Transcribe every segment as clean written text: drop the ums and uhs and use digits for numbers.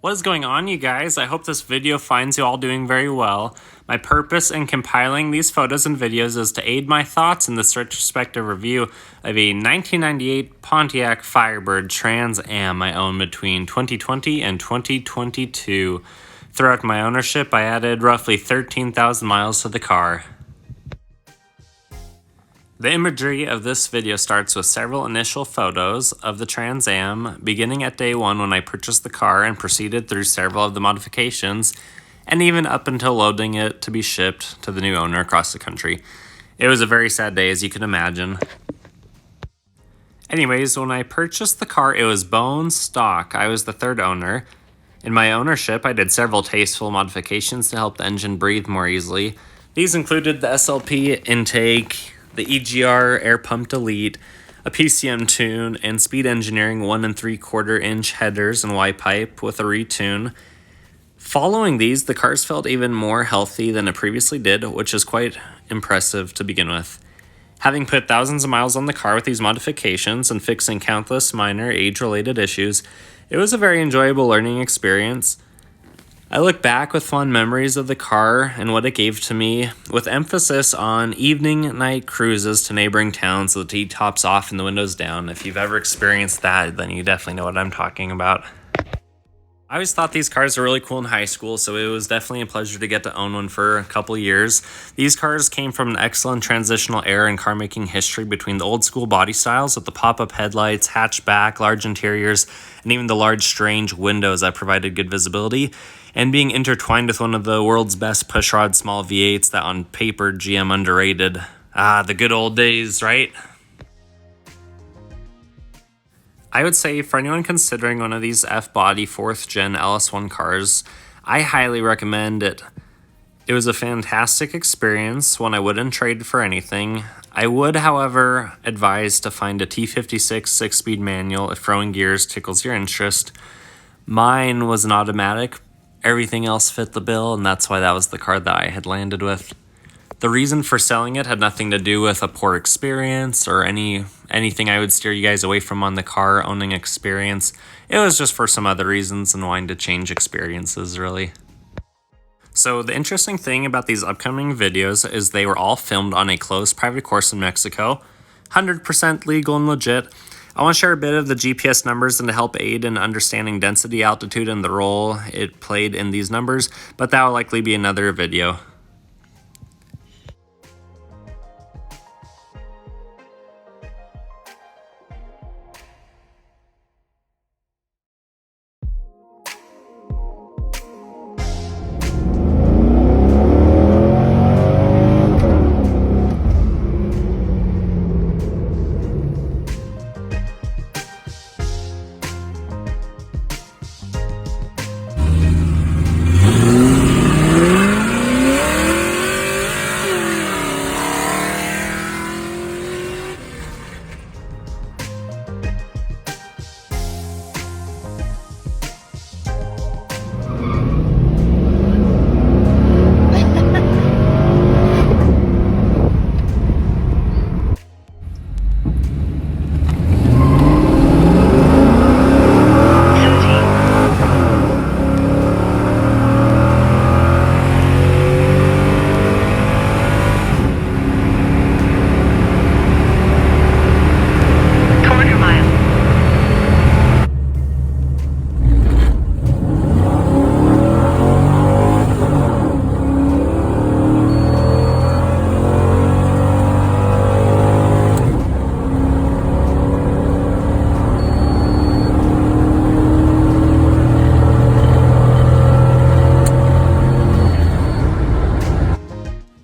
What is going on, you guys? I hope this video finds you all doing very well. My purpose in compiling these photos and videos is to aid my thoughts in this retrospective review of a 1998 Pontiac Firebird Trans Am I owned between 2020 and 2022. Throughout my ownership, I added roughly 13,000 miles to the car. The imagery of this video starts with several initial photos of the Trans Am, beginning at day one when I purchased the car and proceeded through several of the modifications, and even up until loading it to be shipped to the new owner across the country. It was a very sad day, as you can imagine. Anyways, when I purchased the car, it was bone stock. I was the third owner. In my ownership, I did several tasteful modifications to help the engine breathe more easily. These included the SLP intake, the EGR air pump delete, a PCM tune, and Speed Engineering 1 3/4 inch headers and Y pipe with a retune. Following these, the cars felt even more healthy than it previously did, which is quite impressive to begin with. Having put thousands of miles on the car with these modifications and fixing countless minor age-related issues, it was a very enjoyable learning experience. I look back with fond memories of the car and what it gave to me, with emphasis on evening night cruises to neighboring towns with the T-tops off and the windows down. If you've ever experienced that, then you definitely know what I'm talking about. I always thought these cars were really cool in high school, so it was definitely a pleasure to get to own one for a couple years. These cars came from an excellent transitional era in car making history between the old school body styles with the pop-up headlights, hatchback, large interiors, and even the large strange windows that provided good visibility, and being intertwined with one of the world's best pushrod small V8s that on paper GM underrated. The good old days, right? I would say for anyone considering one of these F-body 4th gen LS1 cars, I highly recommend it. It was a fantastic experience, one I wouldn't trade for anything. I would, however, advise to find a T56 6-speed manual if throwing gears tickles your interest. Mine was an automatic. Everything else fit the bill, and that's why that was the car that I had landed with. The reason for selling it had nothing to do with a poor experience or anything I would steer you guys away from on the car owning experience. It was just for some other reasons and wanting to change experiences, really. So the interesting thing about these upcoming videos is they were all filmed on a closed private course in Mexico, 100% legal and legit. I want to share a bit of the GPS numbers and to help aid in understanding density, altitude, and the role it played in these numbers, but that will likely be another video.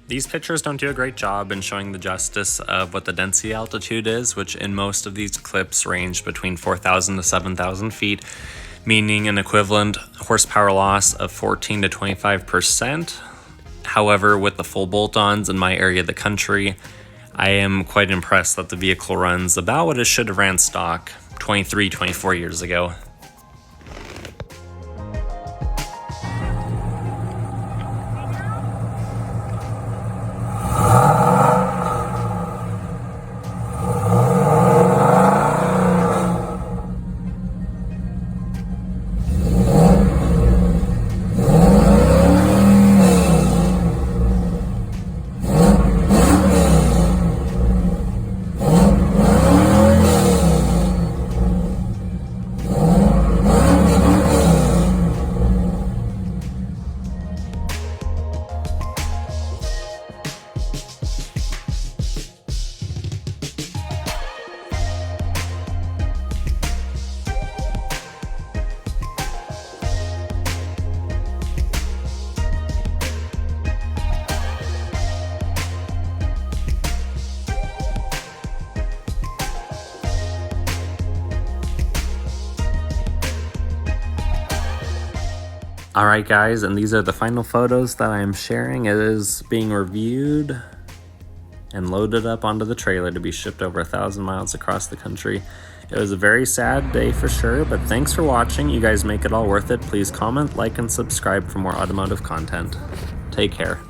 These pictures don't do a great job in showing the justice of what the density altitude is, which in most of these clips range between 4,000 to 7,000 feet, meaning an equivalent horsepower loss of 14 to 25%. However, with the full bolt-ons in my area of the country, I am quite impressed that the vehicle runs about what it should have ran stock 23, 24 years ago. Alright guys, and these are the final photos that I am sharing. It is being reviewed and loaded up onto the trailer to be shipped over 1,000 miles across the country. It was a very sad day for sure, but thanks for watching. You guys make it all worth it. Please comment, like, and subscribe for more automotive content. Take care.